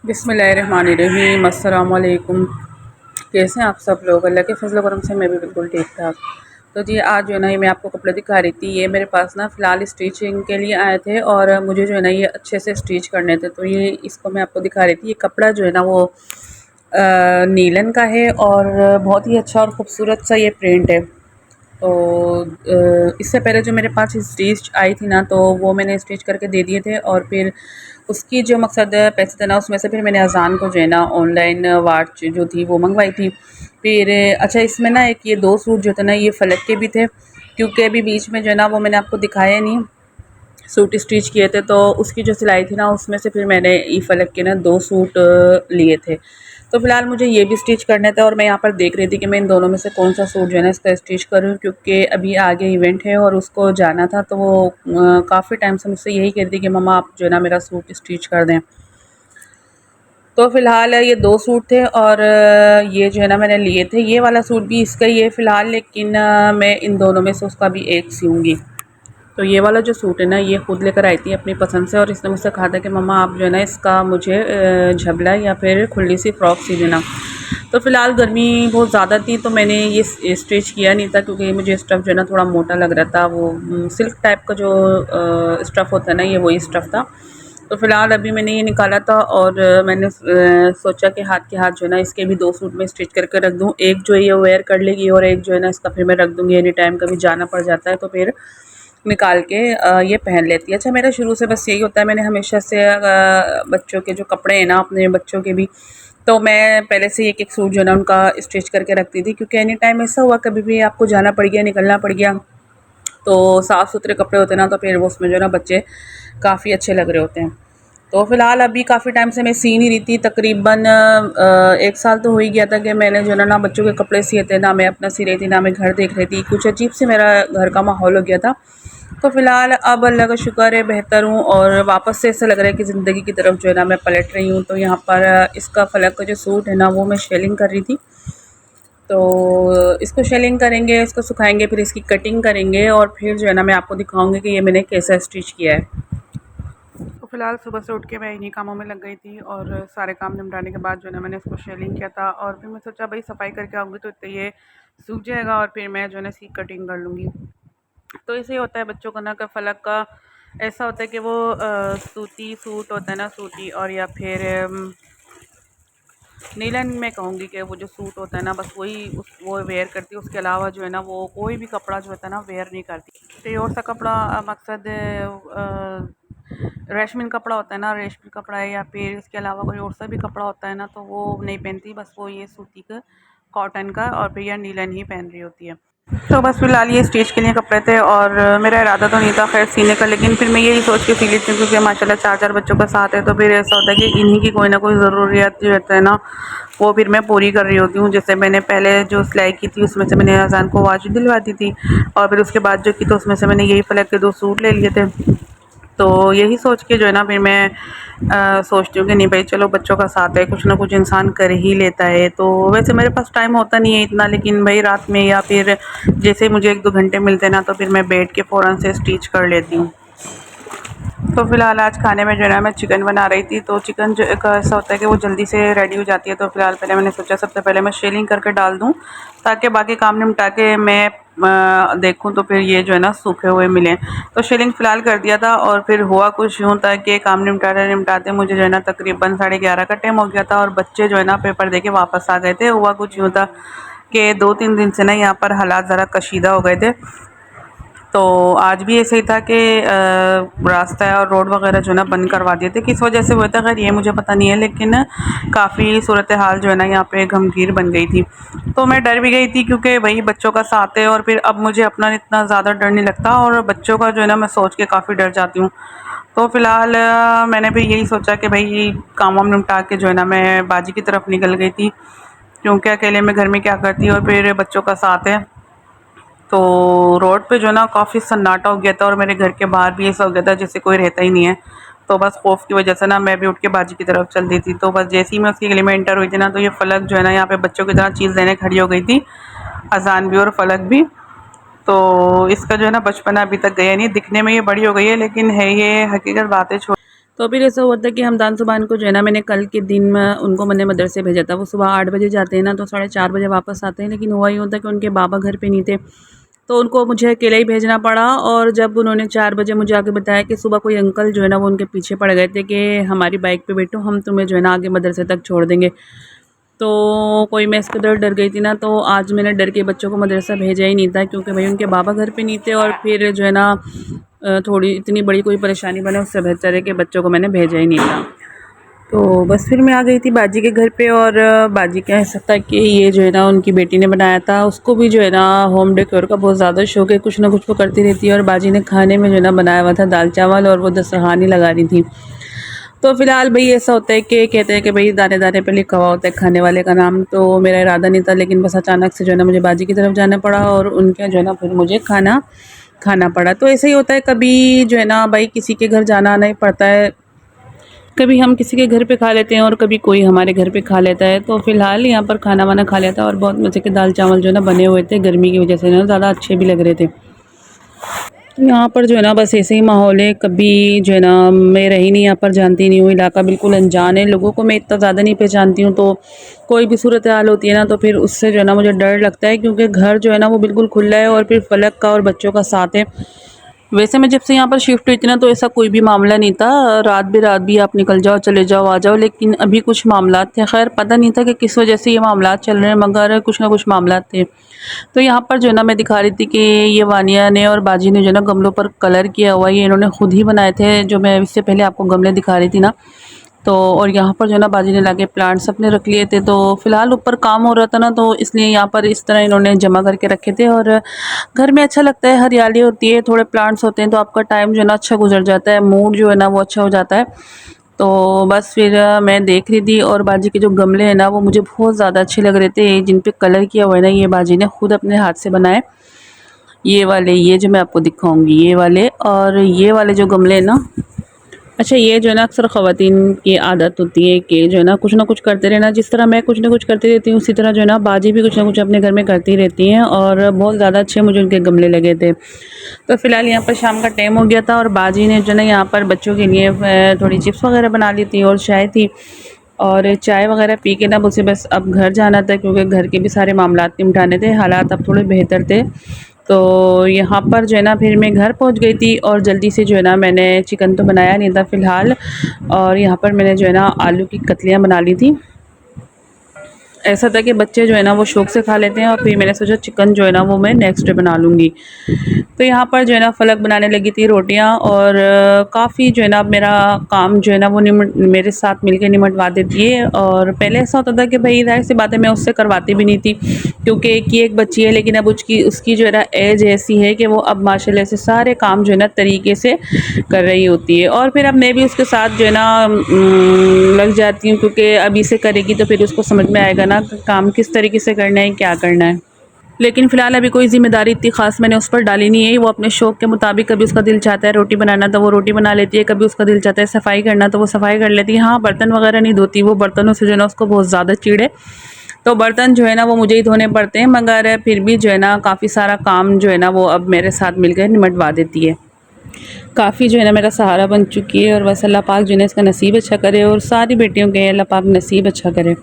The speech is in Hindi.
बिस्मिल्लाहिर्रहमानिर्रहीम। अस्सलाम वालेकुम। कैसे हैं आप सब लोग? अल्लाह के फजल करम से मैं भी बिल्कुल ठीक ठाक। तो जी आज जो है ना ये मैं आपको कपड़े दिखा रही थी। ये मेरे पास ना फ़िलहाल स्टिचिंग के लिए आए थे और मुझे जो है ना ये अच्छे से स्टिच करने थे, तो ये इसको मैं आपको दिखा रही थी। ये कपड़ा जो है ना वो नीलन का है और बहुत ही अच्छा और ख़ूबसूरत सा ये प्रिंट है। तो इससे पहले जो मेरे पास स्टिच आई थी ना, तो वो मैंने स्टिच करके दे दिए थे और फिर उसकी जो मकसद पैसे थे ना, उसमें से फिर मैंने अज़ान को जो है ना ऑनलाइन वाच जो थी वो मंगवाई थी। फिर अच्छा, इसमें ना एक ये 2 सूट जो थे ना ये फ़लक के भी थे, क्योंकि अभी बीच में जो है ना वो मैंने आपको दिखाया नहीं, सूट स्टिच किए थे, तो उसकी जो सिलाई थी ना उसमें से फिर मैंने ई फ़लक के ना 2 सूट लिए थे। तो फ़िलहाल मुझे ये भी स्टिच करने थे और मैं यहाँ पर देख रही थी कि मैं इन दोनों में से कौन-सा सूट जो है ना इसका स्टिच करूँ, क्योंकि अभी आगे इवेंट है और उसको जाना था। तो वो काफ़ी टाइम से मुझसे यही कह रही थी कि मम्मा आप जो है ना मेरा सूट स्टिच कर दें। तो फ़िलहाल ये 2 सूट थे और ये जो है ना मैंने लिए थे। ये वाला सूट भी इसका ही है फ़िलहाल, लेकिन मैं इन दोनों में से उसका भी एक सिलूँगी। तो ये वाला जो सूट है ना ये ख़ुद लेकर आई थी अपनी पसंद से और इसने मुझसे कहा था कि मम्मा आप जो है ना इसका मुझे झबला या फिर खुली सी फ़्रॉक सी देना। तो फ़िलहाल गर्मी बहुत ज़्यादा थी तो मैंने ये स्टिच किया नहीं था, क्योंकि मुझे स्टफ़ जो है ना थोड़ा मोटा लग रहा था। वो सिल्क टाइप का जो स्टफ़ होता है ना ये वही स्टफ़ था। तो फ़िलहाल अभी मैंने ये निकाला था और मैंने सोचा कि हाथ के हाथ जो है ना इसके भी 2 सूट में स्टिच करके रख दूँ। एक जो है ये वेयर कर लेगी और एक जो है ना इसका फिर मैं रख दूँगी, एनी टाइम कभी जाना पड़ जाता है तो फिर निकाल के ये पहन लेती है। अच्छा, मेरा शुरू से बस यही होता है, मैंने हमेशा से बच्चों के जो कपड़े हैं ना अपने बच्चों के भी, तो मैं पहले से एक-एक सूट जो है ना उनका स्टिच करके रखती थी, क्योंकि एनी टाइम ऐसा हुआ कभी भी आपको जाना पड़ गया, निकलना पड़ गया, तो साफ़-सुथरे कपड़े होते हैं ना तो फिर वो उसमें जो है ना बच्चे काफ़ी अच्छे लग रहे होते हैं। तो फ़िलहाल अभी काफ़ी टाइम से मैं सी नहीं रही थी, तकरीबन 1 साल तो हो ही गया था कि मैंने जो है ना बच्चों के कपड़े सिए थे, ना मैं अपना सी रही थी, ना मैं घर देख रही थी। कुछ अजीब-सी मेरा घर का माहौल हो गया था। तो फ़िलहाल अब अल्लाह का शुक्र है बेहतर हूँ और वापस से ऐसा लग रहा है कि ज़िंदगी की तरफ जो है ना मैं पलट रही हूँ। तो यहाँ पर इसका फ़लक का जो सूट है ना वो मैं शेलिंग कर रही थी। तो इसको शेलिंग करेंगे, इसको सुखाएँगे, फिर इसकी कटिंग करेंगे और फिर जो है ना मैं आपको दिखाऊँगी कि ये मैंने कैसा स्टिच किया है। तो फ़िलहाल सुबह से उठ के मैं इन्हीं कामों में लग गई थी और सारे काम निपटाने के बाद जो है ना मैंने इसको शेलिंग किया था और फिर मैं सोचा भाई सफाई करके आऊँगी तो इतना ये सूख जाएगा और फिर मैं जो है ना इसकी कटिंग कर लूँगी। तो ऐसे ही होता है बच्चों का ना का फ़लक का, ऐसा होता है कि वो सूती सूट होता है ना, सूती और या फिर नीलन में कहूँगी कि वो जो सूट होता है ना बस वही उस वो वेयर करती है, उसके अलावा जो है ना वो कोई भी कपड़ा जो होता है ना वेयर नहीं करती। कोई और सा कपड़ा मकसद रेशमी कपड़ा होता है ना, रेशमी कपड़ा है या फिर इसके अलावा कोई और सा भी कपड़ा होता है ना तो वो नहीं पहनती, बस वो ये सूती का, कॉटन का और फिर यह नीलन ही पहन रही होती है। तो बस फ़िलहाल ये स्टिच के लिए कपड़े थे और मेरा इरादा तो नहीं था खैर सीने का, लेकिन फिर मैं यही सोच के सी लेती हूँ क्योंकि माशाल्लाह 4-4 बच्चों का साथ है, तो फिर ऐसा होता है कि इन्हीं की कोई ना कोई ज़रूरियात जो रहता है ना वो फिर मैं पूरी कर रही होती हूँ। जैसे मैंने पहले जो सिलाई की थी उसमें से मैंने अज़ान को वाच दिलवा दी थी और फिर उसके बाद जो की तो उसमें से मैंने यही फ़लक के 2 सूट ले लिए थे। तो यही सोच के जो है ना फिर मैं सोचती हूँ कि नहीं भाई चलो बच्चों का साथ है, कुछ ना कुछ इंसान कर ही लेता है। तो वैसे मेरे पास टाइम होता नहीं है इतना, लेकिन भाई रात में या फिर जैसे मुझे 1-2 घंटे मिलते हैं ना तो फिर मैं बैठ के फ़ौरन से स्टिच कर लेती हूँ। तो फ़िलहाल आज खाने में जो है ना मैं चिकन बना रही थी, तो चिकन जो का ऐसा होता है कि वो जल्दी से रेडी हो जाती है। तो फ़िलहाल पहले मैंने सोचा सबसे पहले मैं शेलिंग करके डाल दूँ ताकि बाकी काम निपटा के मैं देखूँ तो फिर ये जो है ना सूखे हुए मिलें। तो शेलिंग फ़िलहाल कर दिया था और फिर हुआ कुछ यूँ था कि काम निपटाते मुझे जो है ना तकरीबन 11:30 का टाइम हो गया था और बच्चे जो है ना पेपर दे के वापस आ गए थे। हुआ कुछ यूँ था कि 2-3 दिन से ना यहाँ पर हालात ज़रा कशीदा हो गए थे। तो आज भी ऐसे ही था कि रास्ता और रोड वगैरह जो है ना बंद करवा दिए थे, किस वजह से हुआ था खैर ये मुझे पता नहीं है, लेकिन काफ़ी सूरत हाल जो है ना यहाँ पे गमगीर बन गई थी। तो मैं डर भी गई थी क्योंकि वही बच्चों का साथ है और फिर अब मुझे अपना इतना ज़्यादा डर नहीं लगता और बच्चों का जो है ना मैं सोच के काफ़ी डर जाती हूँ। तो फ़िलहाल मैंने भी यही सोचा कि भाई काम वाम निपटा के जो है ना मैं बाजी की तरफ निकल गई थी, क्योंकि अकेले में घर में क्या करती और फिर बच्चों का साथ है। तो रोड पे जो है ना काफ़ी सन्नाटा हो गया था और मेरे घर के बाहर भी ऐसा हो गया था जैसे कोई रहता ही नहीं है। तो बस खौफ की वजह से ना मैं भी उठ के बाजी की तरफ चल दी थी। तो बस जैसे ही मैं उसकी गली में एंटर हुई थी ना तो ये फ़लक जो है ना यहाँ पे बच्चों की तरह चीज़ लेने खड़ी हो गई थी, अज़ान भी और फ़लक भी। तो इसका जो है ना बचपना अभी तक गया नहीं, दिखने में ये बड़ी हो गई है लेकिन है ये हकीकत बात है। तो फिर ऐसा हुआ था कि हमदान सुबहान को जो है ना मैंने कल के दिन में उनको मैंने मदरसे भेजा था। वो सुबह 8 बजे जाते हैं ना, तो 4:30 बजे वापस आते हैं। लेकिन हुआ ये होता है कि उनके बाबा घर पे नहीं थे, तो उनको मुझे अकेले ही भेजना पड़ा। और जब उन्होंने 4 बजे मुझे आके बताया कि सुबह कोई अंकल जो है ना वो उनके पीछे पड़ गए थे कि हमारी बाइक पे बैठो, हम तुम्हें जो है ना आगे मदरसे तक छोड़ देंगे। तो कोई मैं इसके डर डर गई थी ना, तो आज मैंने डर के बच्चों को मदरसा भेजा ही नहीं था, क्योंकि भाई उनके बाबा घर पे नहीं थे। और फिर जो है ना थोड़ी इतनी बड़ी कोई परेशानी बने, उससे बेहतर है कि बच्चों को मैंने भेजा ही नहीं था। तो बस फिर मैं आ गई थी बाजी के घर पे। और बाजी कह सकता है कि ये जो है ना उनकी बेटी ने बनाया था। उसको भी जो है ना होम डेकोर का बहुत ज़्यादा शौक है, कुछ ना कुछ वो करती रहती है। और बाजी ने खाने में जो है ना बनाया हुआ था दाल चावल, और वो दस्तरखान ही लगा रही थी। तो फ़िलहाल भाई ऐसा होता है कि कहते हैं कि भाई दाने दाने पे लिखा हुआ होता है खाने वाले का नाम। तो मेरा इरादा नहीं था, लेकिन बस अचानक से जो है ना मुझे बाजी की तरफ जाना पड़ा, और उनके जो है ना फिर मुझे खाना खाना पड़ा। तो ऐसे ही होता है, कभी जो है ना भाई किसी के घर जाना आना ही पड़ता है। कभी हम किसी के घर पे खा लेते हैं और कभी कोई हमारे घर पे खा लेता है। तो फ़िलहाल यहाँ पर खाना वाना खा लिया था, और बहुत मज़े के दाल चावल जो है ना बने हुए थे। गर्मी की वजह से ना ज़्यादा अच्छे भी लग रहे थे। तो यहाँ पर जो है ना बस ऐसे ही माहौल है। कभी जो है ना मैं रही नहीं यहाँ पर, जानती नहीं हूँ, इलाका बिल्कुल अनजान है, लोगों को मैं इतना ज़्यादा नहीं पहचानती हूँ। तो कोई भी सूरत हाल होती है ना, तो फिर उससे जो है ना मुझे डर लगता है, क्योंकि घर जो है ना वो बिल्कुल खुला है, और फिर फलक का और बच्चों का साथ है। वैसे मैं जब से यहाँ पर शिफ्ट हुई थी ना, तो ऐसा कोई भी मामला नहीं था। रात भी आप निकल जाओ, चले जाओ, आ जाओ। लेकिन अभी कुछ मामलात थे, खैर पता नहीं था कि किस वजह से ये मामलात चल रहे हैं, मगर कुछ ना कुछ मामलात थे। तो यहाँ पर जो है ना मैं दिखा रही थी कि ये वानिया ने और बाजी ने जो है ना गमलों पर कलर किया हुआ है। ये इन्होंने खुद ही बनाए थे, जो मैं इससे पहले आपको गमले दिखा रही थी ना। तो और यहाँ पर जो है ना बाजी ने लाके प्लांट्स अपने रख लिए थे। तो फ़िलहाल ऊपर काम हो रहा था ना, तो इसलिए यहाँ पर इस तरह इन्होंने जमा करके रखे थे। और घर में अच्छा लगता है, हरियाली होती है, थोड़े प्लांट्स होते हैं, तो आपका टाइम जो है ना अच्छा गुजर जाता है, मूड जो है ना वो अच्छा हो जाता है। तो बस फिर मैं देख रही थी, और बाजी के जो गमले हैं ना वो मुझे बहुत ज़्यादा अच्छे लग रहे थे। जिन पे कलर किया हुआ है ना, ये बाजी ने खुद अपने हाथ से बनाए। ये वाले, ये जो मैं आपको दिखाऊंगी, ये वाले, और ये वाले जो गमले हैं ना, अच्छा ये जो है ना अक्सर ख़वातीन की आदत होती है कि जो है ना कुछ करते रहना। जिस तरह मैं कुछ ना कुछ करती रहती हूँ, उसी तरह जो है ना बाजी भी कुछ ना कुछ अपने घर में करती रहती हैं। और बहुत ज़्यादा अच्छे मुझे उनके गमले लगे थे। तो फ़िलहाल यहाँ पर शाम का टाइम हो गया था, और बाजी ने जो है ना यहाँ पर बच्चों के लिए थोड़ी चिप्स वगैरह बना ली थी, और चाय थी। और चाय वगैरह पी के ना मुझे बस अब घर जाना था, क्योंकि घर के भी सारे मामलात निपटाने थे। हालात अब थोड़े बेहतर थे। तो यहाँ पर जो है ना फिर मैं घर पहुँच गई थी, और जल्दी से जो है ना मैंने चिकन तो बनाया नहीं था फ़िलहाल। और यहाँ पर मैंने जो है ना आलू की कतलियाँ बना ली थी। ऐसा था कि बच्चे जो है ना वो शौक़ से खा लेते हैं, और फिर मैंने सोचा चिकन जो है ना वो मैं नेक्स्ट डे बना लूँगी। तो यहाँ पर जो है ना फ़लक बनाने लगी थी रोटियाँ, और काफ़ी जो है ना मेरा काम जो है ना वो मेरे साथ मिलके निमटवा देती है। और पहले ऐसा होता था कि भाई ज़ाहिर सी बात है मैं उससे करवाती भी नहीं थी, क्योंकि एक ही एक बच्ची है। लेकिन अब उसकी जो है ना एज ऐसी है कि वो अब माशाल्लाह से सारे काम जो है ना तरीके से कर रही होती है। और फिर अब मैं भी उसके साथ जो है ना लग जाती हूँ, क्योंकि अब इसे करेगी तो फिर उसको समझ में आएगा ना काम किस तरीके से करना है, क्या करना है। लेकिन फ़िलहाल अभी कोई ज़िम्मेदारी इतनी ख़ास मैंने उस पर डाली नहीं है। वो अपने शौक़ के मुताबिक, कभी उसका दिल चाहता है रोटी बनाना तो वो रोटी बना लेती है, कभी उसका दिल चाहता है सफाई करना तो वो सफाई कर लेती है। हाँ, बर्तन वगैरह नहीं धोती, वो बर्तनों से जो है ना उसको बहुत ज़्यादा चिढ़ है। तो बर्तन जो है ना वो मुझे ही धोने पड़ते हैं, मगर फिर भी जो है ना काफ़ी सारा काम जो है ना वो अब मेरे साथ मिलकर निमटवा देती है। काफ़ी जो है ना मेरा सहारा बन चुकी है। और बस अल्लाह पाक जो है ना इसका नसीब अच्छा करे, और सारी बेटियों के अल्लाह पाक नसीब अच्छा करे।